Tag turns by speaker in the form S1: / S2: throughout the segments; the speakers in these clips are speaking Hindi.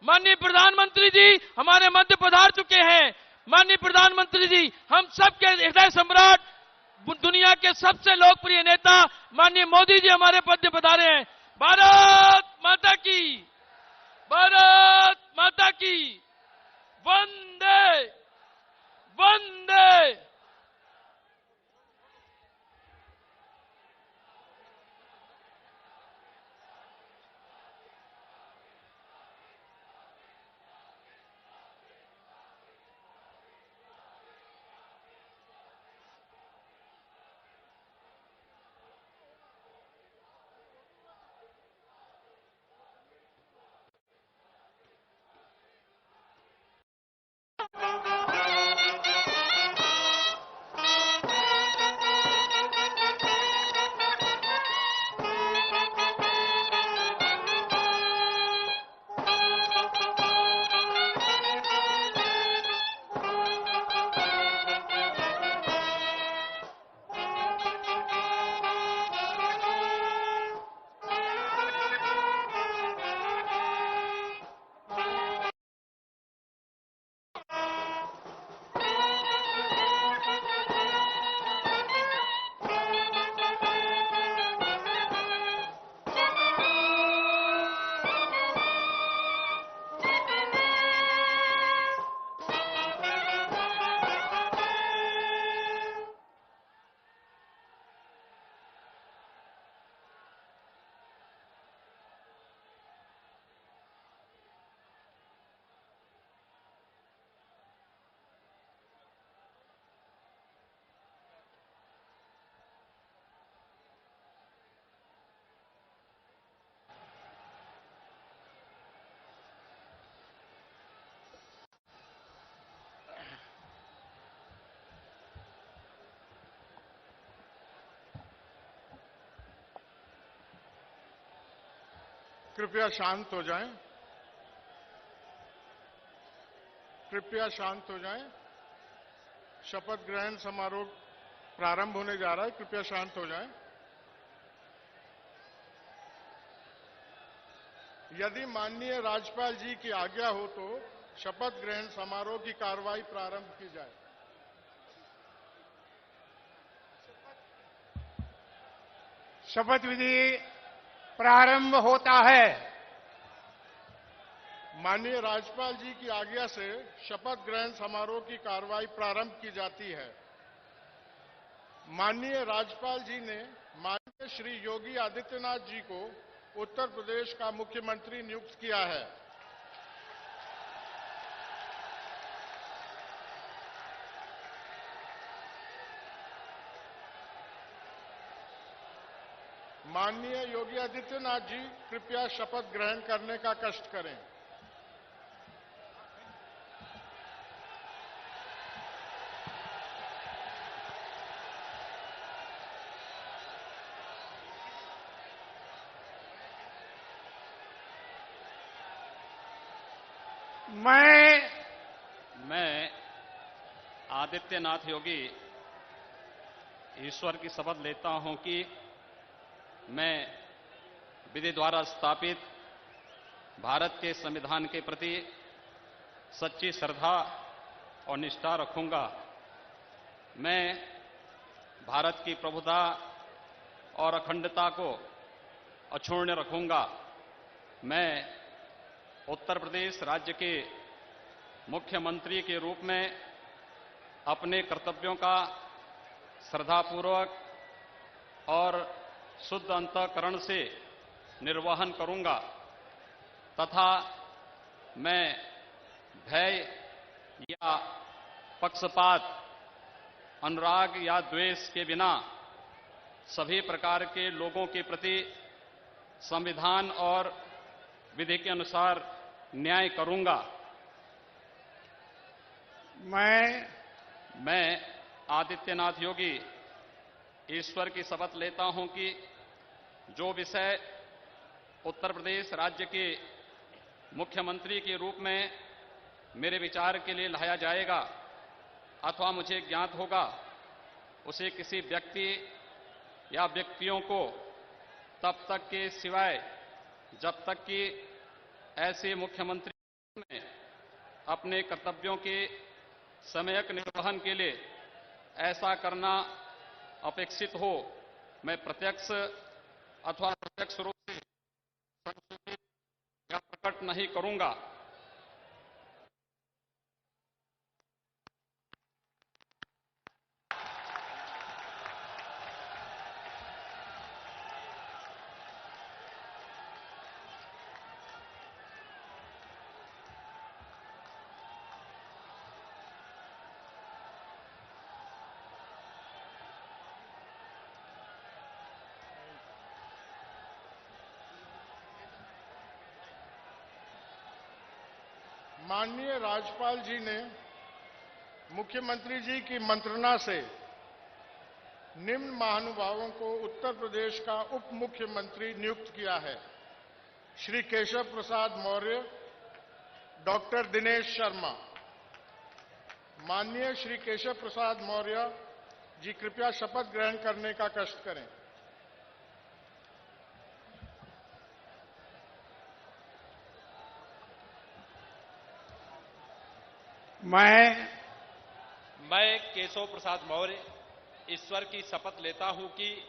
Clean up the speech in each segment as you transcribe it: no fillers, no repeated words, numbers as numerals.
S1: माननीय प्रधानमंत्री जी हमारे मध्य पधार चुके हैं। माननीय प्रधानमंत्री जी, हम सबके हृदय सम्राट, दुनिया के सबसे लोकप्रिय नेता माननीय मोदी जी हमारे मध्य पधारे हैं। भारत माता की, भारत माता की, वंदे वंदे।
S2: कृपया शांत हो जाएं। कृपया शांत हो जाएं। शपथ ग्रहण समारोह प्रारंभ होने जा रहा है। कृपया शांत हो जाएं। यदि माननीय राज्यपाल जी की आज्ञा हो तो शपथ ग्रहण समारोह की कार्रवाई प्रारंभ की जाए।
S3: शपथ विधि प्रारंभ होता है।
S2: माननीय राज्यपाल जी की आज्ञा से शपथ ग्रहण समारोह की कार्रवाई प्रारंभ की जाती है। माननीय राज्यपाल जी ने माननीय श्री योगी आदित्यनाथ जी को उत्तर प्रदेश का मुख्यमंत्री नियुक्त किया है। माननीय योगी आदित्यनाथ जी, कृपया शपथ ग्रहण करने का कष्ट करें।
S4: मैं आदित्यनाथ योगी ईश्वर की शपथ लेता हूं कि मैं विधि द्वारा स्थापित भारत के संविधान के प्रति सच्ची श्रद्धा और निष्ठा रखूंगा। मैं भारत की प्रभुता और अखंडता को अक्षुण्ण रखूंगा। मैं उत्तर प्रदेश राज्य के मुख्यमंत्री के रूप में अपने कर्तव्यों का श्रद्धापूर्वक और शुद्ध अंतःकरण से निर्वहन करूंगा तथा मैं भय या पक्षपात, अनुराग या द्वेष के बिना सभी प्रकार के लोगों के प्रति संविधान और विधि के अनुसार न्याय करूंगा। मैं आदित्यनाथ योगी ईश्वर की शपथ लेता हूं कि जो विषय उत्तर प्रदेश राज्य के मुख्यमंत्री के रूप में मेरे विचार के लिए लाया जाएगा अथवा मुझे ज्ञात होगा, उसे किसी व्यक्ति या व्यक्तियों को तब तक के सिवाय जब तक कि ऐसे मुख्यमंत्री में अपने कर्तव्यों के सम्यक निर्वहन के लिए ऐसा करना अपेक्षित हो, मैं प्रत्यक्ष अथवा अप्रत्यक्ष रूप से संसूचित या प्रकट नहीं करूंगा।
S2: माननीय राज्यपाल जी ने मुख्यमंत्री जी की मंत्रणा से निम्न महानुभावों को उत्तर प्रदेश का उप मुख्यमंत्री नियुक्त किया है। श्री केशव प्रसाद मौर्य, डॉक्टर दिनेश शर्मा। माननीय श्री केशव प्रसाद मौर्य जी कृपया शपथ ग्रहण करने का कष्ट करें।
S5: मैं केशव प्रसाद मौर्य ईश्वर की शपथ लेता हूं कि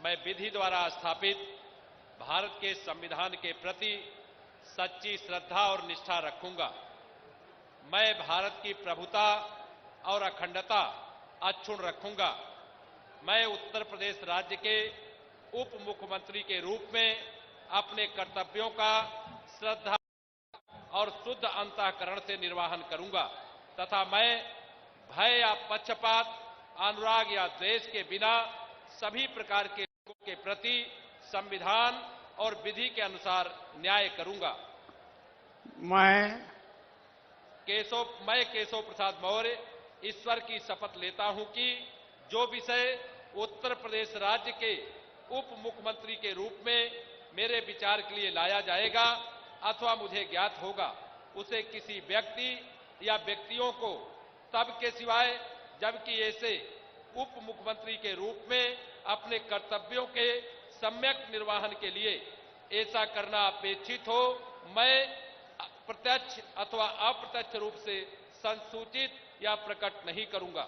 S5: मैं विधि द्वारा स्थापित भारत के संविधान के प्रति सच्ची श्रद्धा और निष्ठा रखूंगा। मैं भारत की प्रभुता और अखंडता अक्षुण्ण रखूंगा। मैं उत्तर प्रदेश राज्य के उप मुख्यमंत्री के रूप में अपने कर्तव्यों का श्रद्धा और शुद्ध अंतःकरण से निर्वहन करूंगा तथा मैं भय या पक्षपात, अनुराग या द्वेष के बिना सभी प्रकार के लोगों के प्रति संविधान और विधि के अनुसार न्याय करूंगा। मैं केशव प्रसाद मौर्य ईश्वर की शपथ लेता हूं कि जो विषय उत्तर प्रदेश राज्य के उप मुख्यमंत्री के रूप में मेरे विचार के लिए लाया जाएगा अथवा मुझे ज्ञात होगा, उसे किसी व्यक्ति या व्यक्तियों को तब के सिवाय जबकि ऐसे उप मुख्यमंत्री के रूप में अपने कर्तव्यों के सम्यक निर्वहन के लिए ऐसा करना अपेक्षित हो, मैं प्रत्यक्ष अथवा अप्रत्यक्ष रूप से संसूचित या प्रकट नहीं करूंगा।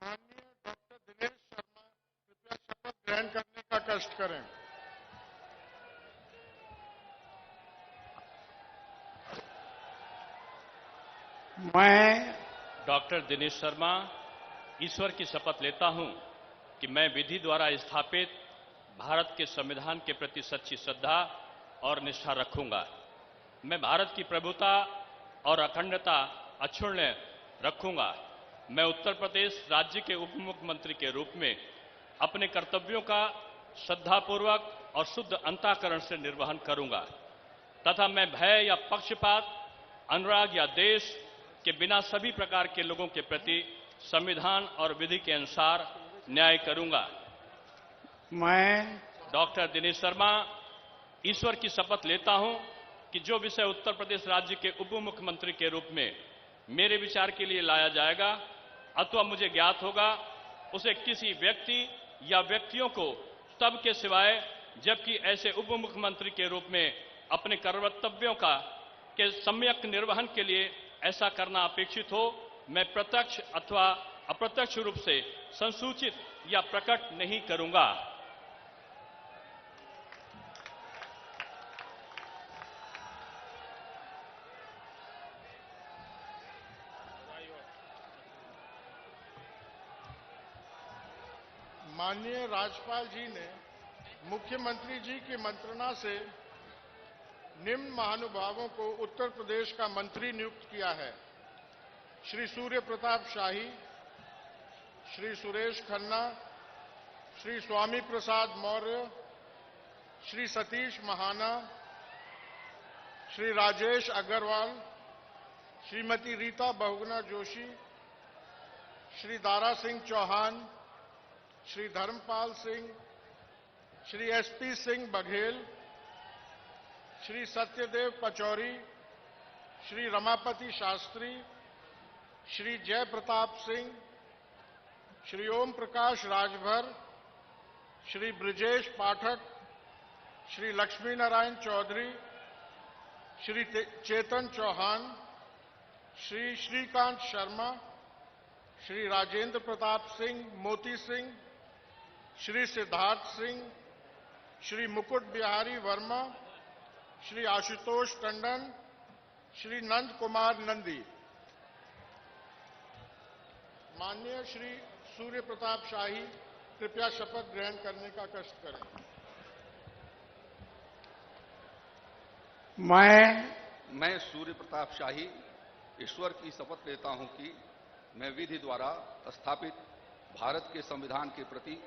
S2: माननीय डॉक्टर दिनेश शर्मा कृपया शपथ ग्रहण करने का कष्ट करें।
S6: मैं डॉक्टर दिनेश शर्मा ईश्वर की शपथ लेता हूं कि मैं विधि द्वारा स्थापित भारत के संविधान के प्रति सच्ची श्रद्धा और निष्ठा रखूंगा। मैं भारत की प्रभुता और अखंडता अक्षुण्ण रखूंगा। मैं उत्तर प्रदेश राज्य के उप मुख्यमंत्री के रूप में अपने कर्तव्यों का श्रद्धापूर्वक और शुद्ध अंतःकरण से निर्वहन करूंगा तथा मैं भय या पक्षपात, अनुराग या देश के बिना सभी प्रकार के लोगों के प्रति संविधान और विधि के अनुसार न्याय करूंगा। मैं डॉक्टर दिनेश शर्मा ईश्वर की शपथ लेता हूं कि जो विषय उत्तर प्रदेश राज्य के उप मुख्यमंत्री के रूप में मेरे विचार के लिए लाया जाएगा अथवा मुझे ज्ञात होगा, उसे किसी व्यक्ति या व्यक्तियों को तब के सिवाय जबकि ऐसे उप मुख्यमंत्री के रूप में अपने कर्तव्यों के सम्यक निर्वहन के लिए ऐसा करना अपेक्षित हो, मैं प्रत्यक्ष अथवा अप्रत्यक्ष रूप से संसूचित या प्रकट नहीं करूंगा।
S2: माननीय राज्यपाल जी ने मुख्यमंत्री जी की मंत्रणा से निम्न महानुभावों को उत्तर प्रदेश का मंत्री नियुक्त किया है। श्री सूर्य प्रताप शाही, श्री सुरेश खन्ना, श्री स्वामी प्रसाद मौर्य, श्री सतीश महाना, श्री राजेश अग्रवाल, श्रीमती रीता बहुगुणा जोशी, श्री दारा सिंह चौहान, श्री धर्मपाल सिंह, श्री एसपी सिंह बघेल, श्री सत्यदेव पचौरी, श्री रमापति शास्त्री, श्री जय प्रताप सिंह, श्री ओम प्रकाश राजभर, श्री ब्रजेश पाठक, श्री लक्ष्मी नारायण चौधरी, श्री चेतन चौहान, श्री श्रीकांत शर्मा, श्री राजेंद्र प्रताप सिंह मोती सिंह, श्री सिद्धार्थ सिंह, श्री मुकुट बिहारी वर्मा, श्री आशुतोष टंडन, श्री नंद कुमार नंदी। माननीय श्री सूर्य प्रताप शाही कृपया शपथ ग्रहण करने का कष्ट करें।
S7: मैं सूर्य प्रताप शाही ईश्वर की शपथ लेता हूं कि मैं विधि द्वारा स्थापित भारत के संविधान के प्रति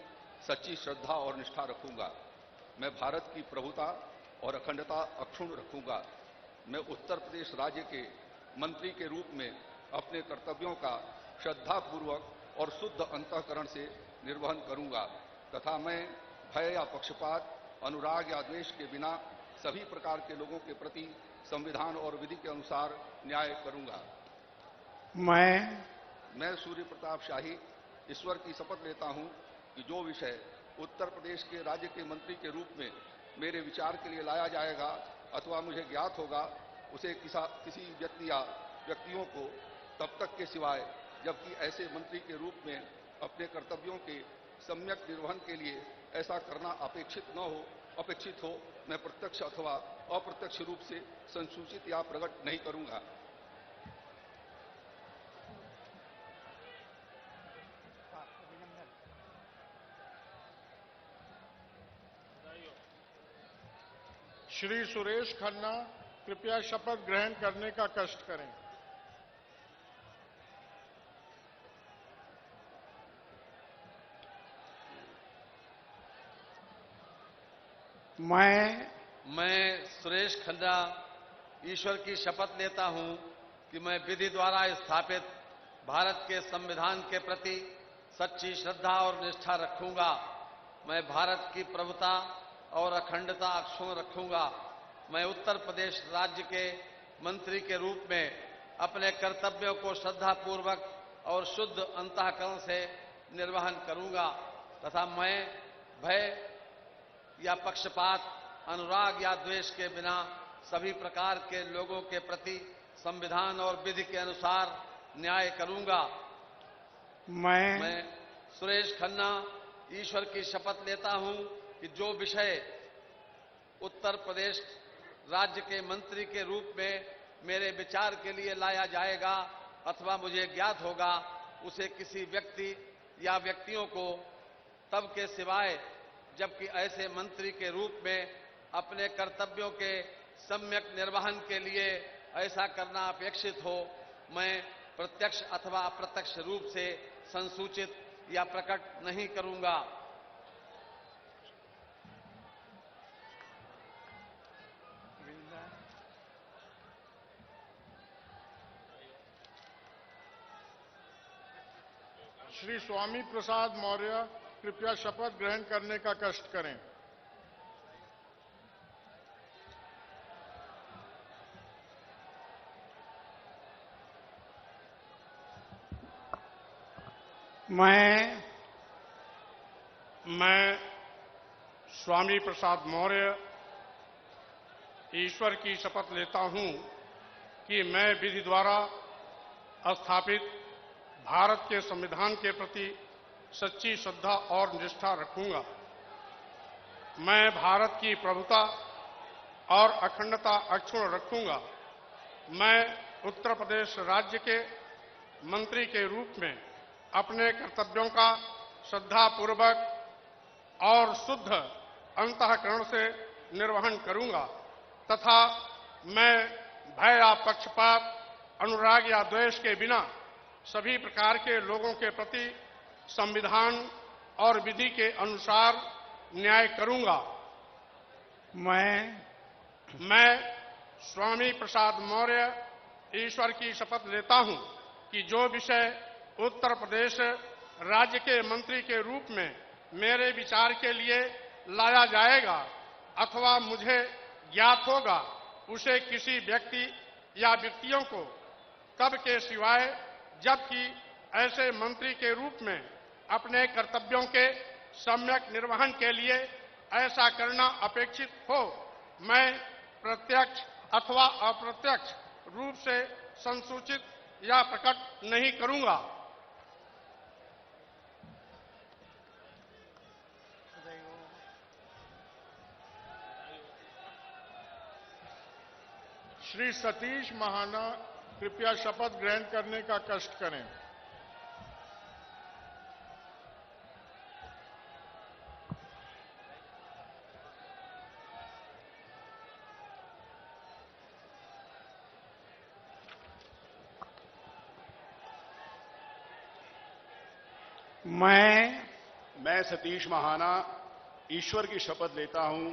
S7: सच्ची श्रद्धा और निष्ठा रखूंगा। मैं भारत की प्रभुता और अखंडता अक्षुण्ण रखूंगा। मैं उत्तर प्रदेश राज्य के मंत्री के रूप में अपने कर्तव्यों का श्रद्धापूर्वक और शुद्ध अंतःकरण से निर्वहन करूंगा तथा मैं भय या पक्षपात, अनुराग या द्वेष के बिना सभी प्रकार के लोगों के प्रति संविधान और विधि के अनुसार न्याय करूंगा। मैं सूर्य प्रताप शाही ईश्वर की शपथ लेता हूं कि जो विषय उत्तर प्रदेश के राज्य के मंत्री के रूप में मेरे विचार के लिए लाया जाएगा अथवा मुझे ज्ञात होगा, उसे किसी व्यक्ति या व्यक्तियों को तब तक के सिवाय जबकि ऐसे मंत्री के रूप में अपने कर्तव्यों के सम्यक निर्वहन के लिए ऐसा करना अपेक्षित हो, मैं प्रत्यक्ष अथवा अप्रत्यक्ष रूप से संसूचित या प्रकट नहीं करूंगा।
S2: श्री सुरेश खन्ना कृपया शपथ ग्रहण करने का कष्ट करें।
S8: मैं सुरेश खन्ना ईश्वर की शपथ लेता हूं कि मैं विधि द्वारा स्थापित भारत के संविधान के प्रति सच्ची श्रद्धा और निष्ठा रखूंगा। मैं भारत की प्रभुता और अखंडता अक्षुण्ण रखूंगा। मैं उत्तर प्रदेश राज्य के मंत्री के रूप में अपने कर्तव्यों को श्रद्धापूर्वक और शुद्ध अंतःकरण से निर्वहन करूंगा तथा मैं भय या पक्षपात, अनुराग या द्वेष के बिना सभी प्रकार के लोगों के प्रति संविधान और विधि के अनुसार न्याय करूंगा। मैं सुरेश खन्ना ईश्वर की शपथ लेता हूं कि जो विषय उत्तर प्रदेश राज्य के मंत्री के रूप में मेरे विचार के लिए लाया जाएगा अथवा मुझे ज्ञात होगा, उसे किसी व्यक्ति या व्यक्तियों को तब के सिवाय जबकि ऐसे मंत्री के रूप में अपने कर्तव्यों के सम्यक निर्वहन के लिए ऐसा करना अपेक्षित हो, मैं प्रत्यक्ष अथवा अप्रत्यक्ष रूप से संसूचित या प्रकट नहीं करूंगा।
S2: श्री स्वामी प्रसाद मौर्य कृपया शपथ ग्रहण करने का कष्ट करें।
S3: मैं स्वामी प्रसाद मौर्य ईश्वर की शपथ लेता हूं कि मैं विधि द्वारा स्थापित भारत के संविधान के प्रति सच्ची श्रद्धा और निष्ठा रखूंगा। मैं भारत की प्रभुता और अखंडता अक्षुण्ण रखूंगा। मैं उत्तर प्रदेश राज्य के मंत्री के रूप में अपने कर्तव्यों का श्रद्धापूर्वक और शुद्ध अंतःकरण से निर्वहन करूंगा तथा मैं भय या पक्षपात, अनुराग या द्वेष के बिना सभी प्रकार के लोगों के प्रति संविधान और विधि के अनुसार न्याय करूंगा। मैं स्वामी प्रसाद मौर्य ईश्वर की शपथ लेता हूं कि जो विषय उत्तर प्रदेश राज्य के मंत्री के रूप में मेरे विचार के लिए लाया जाएगा अथवा मुझे ज्ञात होगा उसे किसी व्यक्ति या व्यक्तियों को तब के सिवाय जबकि ऐसे मंत्री के रूप में अपने कर्तव्यों के सम्यक निर्वहन के लिए ऐसा करना अपेक्षित हो, मैं प्रत्यक्ष अथवा अप्रत्यक्ष रूप से संसूचित या प्रकट नहीं करूंगा।
S2: श्री सतीश महाना कृपया शपथ ग्रहण करने का कष्ट करें।
S9: मैं सतीश महाना ईश्वर की शपथ लेता हूं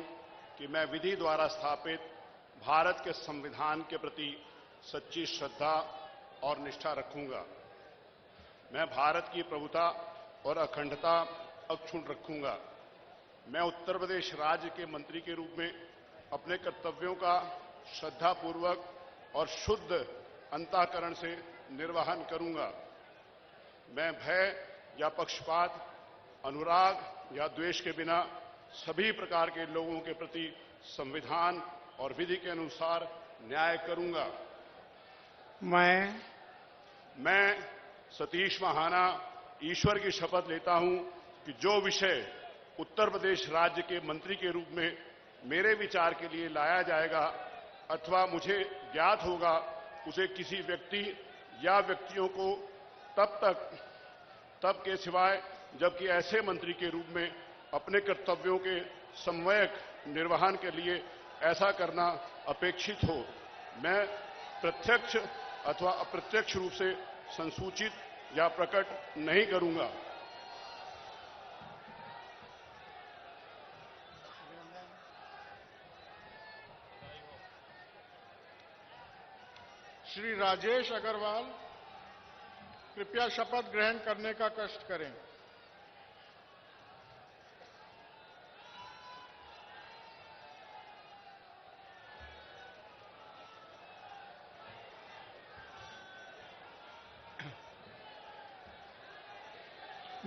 S9: कि मैं विधि द्वारा स्थापित भारत के संविधान के प्रति सच्ची श्रद्धा और निष्ठा रखूंगा। मैं भारत की प्रभुता और अखंडता अक्षुण्ण रखूंगा। मैं उत्तर प्रदेश राज्य के मंत्री के रूप में अपने कर्तव्यों का श्रद्धापूर्वक और शुद्ध अंतःकरण से निर्वहन करूंगा। मैं भय या पक्षपात, अनुराग या द्वेष के बिना सभी प्रकार के लोगों के प्रति संविधान और विधि के अनुसार न्याय करूंगा। मैं सतीश महाना ईश्वर की शपथ लेता हूं कि जो विषय उत्तर प्रदेश राज्य के मंत्री के रूप में मेरे विचार के लिए लाया जाएगा अथवा मुझे ज्ञात होगा उसे किसी व्यक्ति या व्यक्तियों को तब के सिवाय जबकि ऐसे मंत्री के रूप में अपने कर्तव्यों के सम्यक निर्वहन के लिए ऐसा करना अपेक्षित हो, मैं प्रत्यक्ष अथवा अप्रत्यक्ष रूप से संसूचित या प्रकट नहीं करूंगा।
S2: श्री राजेश अग्रवाल कृपया शपथ ग्रहण करने का कष्ट करें।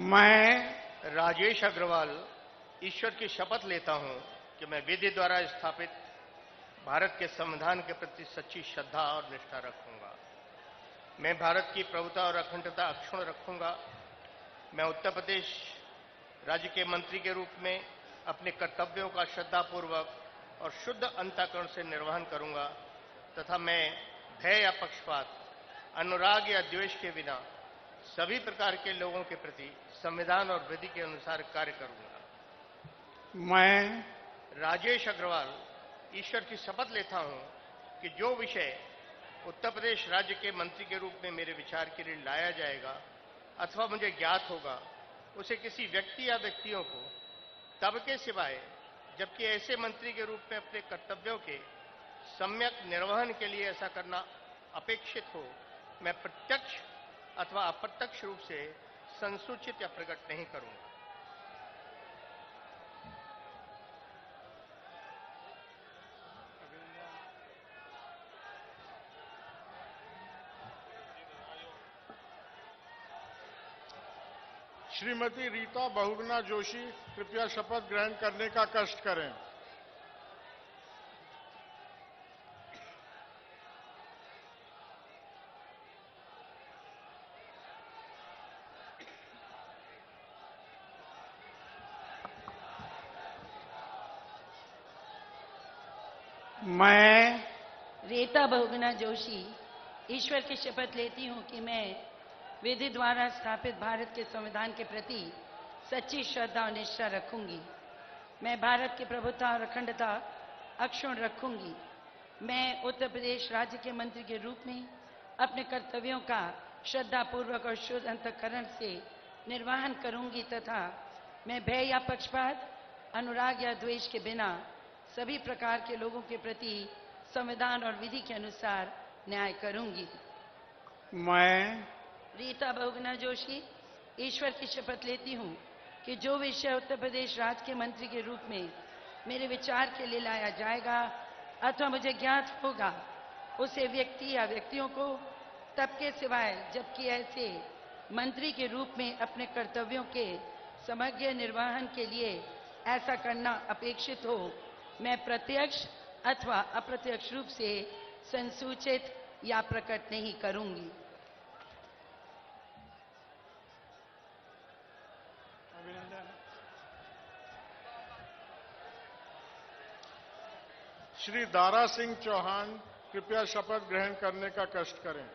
S10: मैं राजेश अग्रवाल ईश्वर की शपथ लेता हूं कि मैं विधि द्वारा स्थापित भारत के संविधान के प्रति सच्ची श्रद्धा और निष्ठा रखूंगा। मैं भारत की प्रभुता और अखंडता अक्षुण्ण रखूंगा। मैं उत्तर प्रदेश राज्य के मंत्री के रूप में अपने कर्तव्यों का श्रद्धापूर्वक और शुद्ध अंतःकरण से निर्वहन करूंगा तथा मैं भय या पक्षपात, अनुराग या द्वेष के बिना सभी प्रकार के लोगों के प्रति संविधान और विधि के अनुसार कार्य करूंगा।
S2: मैं
S10: राजेश अग्रवाल ईश्वर की शपथ लेता हूं कि जो विषय उत्तर प्रदेश राज्य के मंत्री के रूप में मेरे विचार के लिए लाया जाएगा अथवा मुझे ज्ञात होगा उसे किसी व्यक्ति या व्यक्तियों को तब के सिवाय जबकि ऐसे मंत्री के रूप में अपने कर्तव्यों के सम्यक निर्वहन के लिए ऐसा करना अपेक्षित हो, मैं प्रत्यक्ष अथवा अप्रत्यक्ष रूप से संसूचित या प्रकट नहीं करूंगा।
S2: श्रीमती रीता बहुगुणा जोशी कृपया शपथ ग्रहण करने का कष्ट करें।
S11: मैं रीता बहुगुणा जोशी ईश्वर की शपथ लेती हूं कि मैं विधि द्वारा स्थापित भारत के संविधान के प्रति सच्ची श्रद्धा और निष्ठा रखूंगी। मैं भारत की प्रभुता और अखंडता अक्षुण्ण रखूंगी। मैं उत्तर प्रदेश राज्य के मंत्री के रूप में अपने कर्तव्यों का श्रद्धापूर्वक और शुद्ध अंतःकरण से निर्वहन करूंगी तथा मैं भय या पक्षपात, अनुराग या द्वेष के बिना सभी प्रकार के लोगों के प्रति संविधान और विधि के अनुसार न्याय करूंगी।
S2: मैं
S11: रीता बहुगुणा जोशी ईश्वर की शपथ लेती हूं कि जो विषय उत्तर प्रदेश राज्य के मंत्री के रूप में मेरे विचार के लिए लाया जाएगा अथवा मुझे ज्ञात होगा उसे व्यक्ति या व्यक्तियों को तब के सिवाय जबकि ऐसे मंत्री के रूप में अपने कर्तव्यों के समग्र निर्वहन के लिए ऐसा करना अपेक्षित हो मैं प्रत्यक्ष अथवा अप्रत्यक्ष रूप से संसूचित या प्रकट नहीं करूंगी।
S2: श्री दारा सिंह चौहान कृपया शपथ ग्रहण करने का कष्ट करें।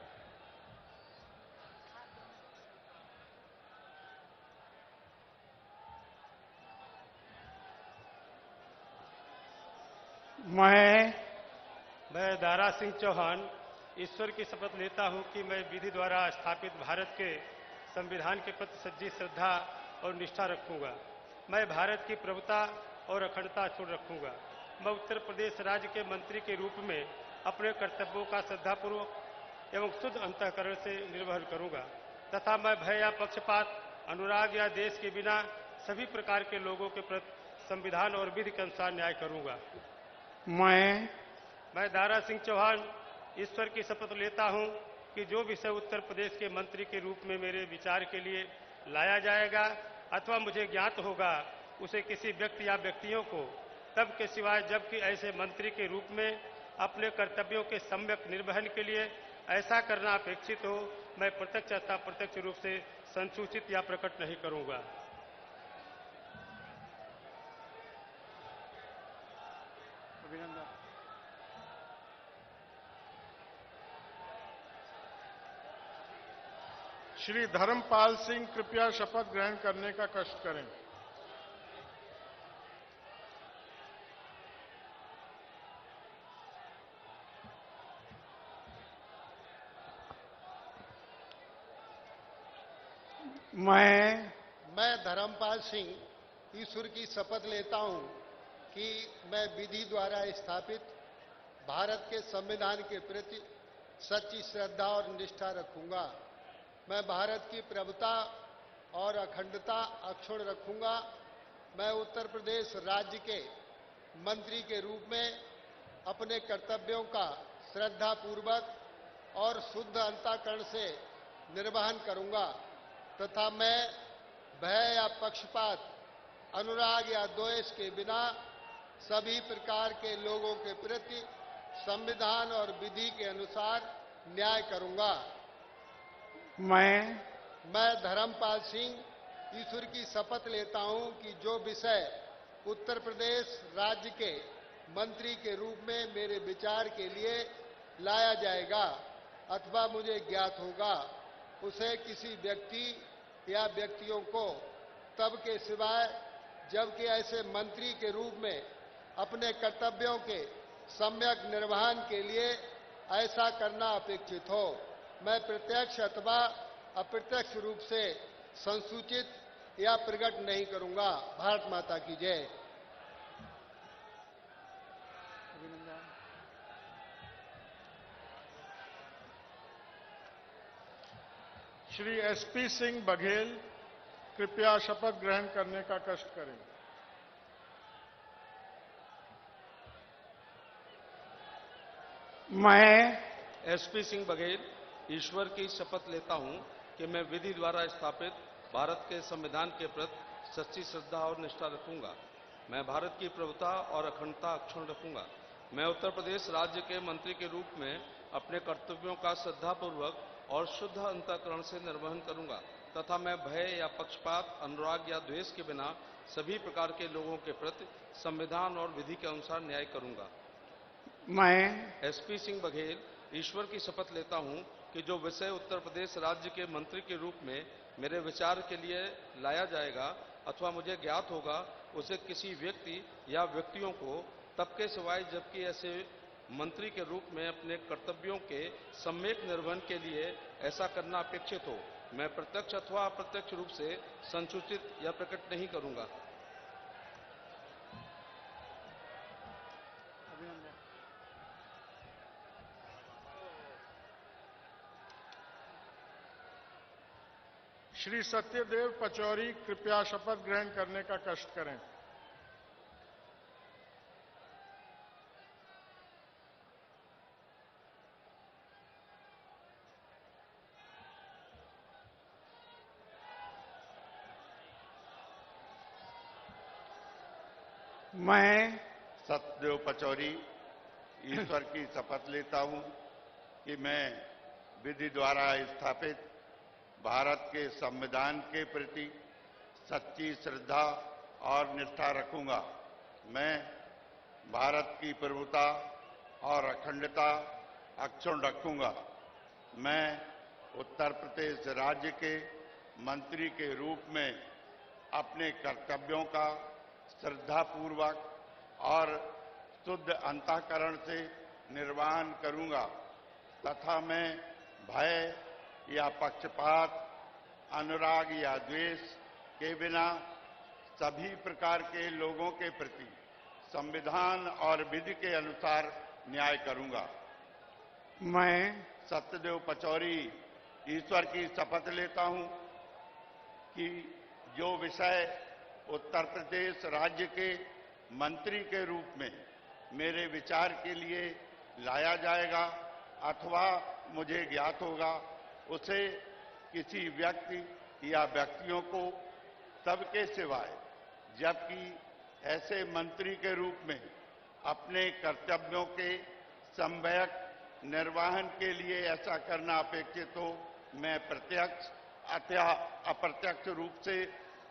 S12: मैं दारा सिंह चौहान ईश्वर की शपथ लेता हूं कि मैं विधि द्वारा स्थापित भारत के संविधान के प्रति सच्ची श्रद्धा और निष्ठा रखूंगा। मैं भारत की प्रभुता और अखंडता छोड़ रखूंगा। मैं उत्तर प्रदेश राज्य के मंत्री के रूप में अपने कर्तव्यों का श्रद्धापूर्वक एवं शुद्ध अंतःकरण से निर्वहन करूंगा तथा मैं भय या पक्षपात, अनुराग या देश के बिना सभी प्रकार के लोगों के प्रति संविधान और विधि के अनुसार न्याय करूंगा। मैं दारा सिंह चौहान ईश्वर की शपथ लेता हूं कि जो विषय उत्तर प्रदेश के मंत्री के रूप में मेरे विचार के लिए लाया जाएगा अथवा मुझे ज्ञात होगा उसे किसी व्यक्ति या व्यक्तियों को तब के सिवाय जबकि ऐसे मंत्री के रूप में अपने कर्तव्यों के सम्यक निर्वहन के लिए ऐसा करना अपेक्षित हो मैं प्रत्यक्ष अथवा अप्रत्यक्ष रूप से संसूचित या प्रकट नहीं करूंगा।
S2: श्री धर्मपाल सिंह कृपया शपथ ग्रहण करने का कष्ट करें।
S13: मैं धर्मपाल सिंह ईश्वर की शपथ लेता हूं कि मैं विधि द्वारा स्थापित भारत के संविधान के प्रति सच्ची श्रद्धा और निष्ठा रखूंगा। मैं भारत की प्रभुता और अखंडता अक्षुण्ण रखूंगा। मैं उत्तर प्रदेश राज्य के मंत्री के रूप में अपने कर्तव्यों का श्रद्धापूर्वक और शुद्ध अंतःकरण से निर्वहन करूंगा तथा मैं भय या पक्षपात, अनुराग या द्वेष के बिना सभी प्रकार के लोगों के प्रति संविधान और विधि के अनुसार न्याय करूंगा। मैं धर्मपाल सिंह ईश्वर की शपथ लेता हूं कि जो विषय उत्तर प्रदेश राज्य के मंत्री के रूप में मेरे विचार के लिए लाया जाएगा अथवा मुझे ज्ञात होगा उसे किसी व्यक्ति या व्यक्तियों को तब के सिवाय जबकि ऐसे मंत्री के रूप में अपने कर्तव्यों के सम्यक निर्वहन के लिए ऐसा करना अपेक्षित हो मैं प्रत्यक्ष अथवा अप्रत्यक्ष रूप से संसूचित या प्रकट नहीं करूंगा। भारत माता की जय।
S2: श्री एसपी सिंह बघेल कृपया शपथ ग्रहण करने का कष्ट करें।
S14: मैं एसपी सिंह बघेल ईश्वर की शपथ लेता हूं कि मैं विधि द्वारा स्थापित भारत के संविधान के प्रति सच्ची श्रद्धा और निष्ठा रखूंगा। मैं भारत की प्रभुता और अखंडता अक्षुण्ण रखूंगा। मैं उत्तर प्रदेश राज्य के मंत्री के रूप में अपने कर्तव्यों का श्रद्धापूर्वक और शुद्ध अंतःकरण से निर्वहन करूंगा तथा मैं भय या पक्षपात, अनुराग या द्वेष के बिना सभी प्रकार के लोगों के प्रति संविधान और विधि के अनुसार न्याय करूंगा।
S13: मैं
S14: एसपी सिंह बघेल ईश्वर की शपथ लेता हूं कि जो विषय उत्तर प्रदेश राज्य के मंत्री के रूप में मेरे विचार के लिए लाया जाएगा अथवा मुझे ज्ञात होगा उसे किसी व्यक्ति या व्यक्तियों को तब के सिवाय जबकि ऐसे मंत्री के रूप में अपने कर्तव्यों के सम्यक निर्वहन के लिए ऐसा करना अपेक्षित हो मैं प्रत्यक्ष अथवा अप्रत्यक्ष रूप से संसूचित या प्रकट नहीं करूंगा।
S2: श्री सत्यदेव पचौरी कृपया शपथ ग्रहण करने का कष्ट करें।
S9: मैं सत्यदेव पचौरी ईश्वर की शपथ लेता हूं कि मैं विधि द्वारा स्थापित भारत के संविधान के प्रति सच्ची श्रद्धा और निष्ठा रखूंगा। मैं भारत की प्रभुता और अखंडता अक्षुण्ण रखूंगा। मैं उत्तर प्रदेश राज्य के मंत्री के रूप में अपने कर्तव्यों का श्रद्धापूर्वक और शुद्ध अंतःकरण से निर्वहन करूंगा तथा मैं भय या पक्षपात, अनुराग या द्वेष के बिना सभी प्रकार के लोगों के प्रति संविधान और विधि के अनुसार न्याय करूंगा। मैं सत्यदेव पचौरी ईश्वर की शपथ लेता हूं कि जो विषय उत्तर प्रदेश राज्य के मंत्री के रूप में मेरे विचार के लिए लाया जाएगा अथवा मुझे ज्ञात होगा, उसे किसी व्यक्ति या व्यक्तियों को सबके सिवाय, जबकि ऐसे मंत्री के रूप में अपने कर्तव्यों के सम्यक निर्वहन के लिए ऐसा करना अपेक्षित हो, मैं प्रत्यक्ष अथवा अप्रत्यक्ष रूप से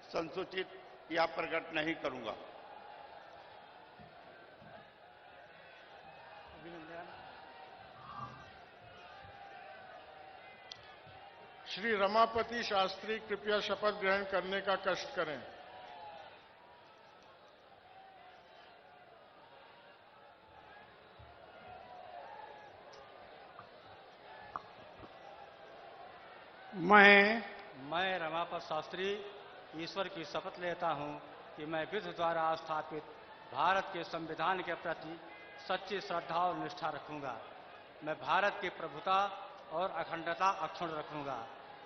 S9: संसूचित या प्रकट नहीं करूंगा।
S2: श्री रमापति शास्त्री कृपया शपथ ग्रहण करने का कष्ट करें।
S12: मैं रमापत शास्त्री ईश्वर की शपथ लेता हूं कि मैं विधि द्वारा स्थापित भारत के संविधान के प्रति सच्ची श्रद्धा और निष्ठा रखूंगा। मैं भारत की प्रभुता और अखंडता अक्षुण्ण रखूंगा।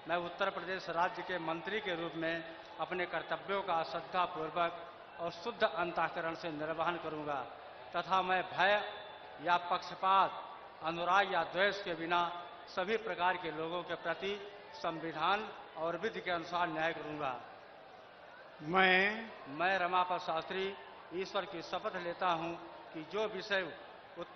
S12: मैं उत्तर प्रदेश राज्य के मंत्री के रूप में अपने कर्तव्यों का श्रद्धापूर्वक और शुद्ध अंतःकरण से निर्वहन करूंगा तथा मैं भय या पक्षपात, अनुराग या द्वेष के बिना सभी प्रकार के लोगों के प्रति संविधान और विधि के अनुसार न्याय करूंगा। मैं रमापत शास्त्री ईश्वर की शपथ लेता हूं कि जो विषय उत्तर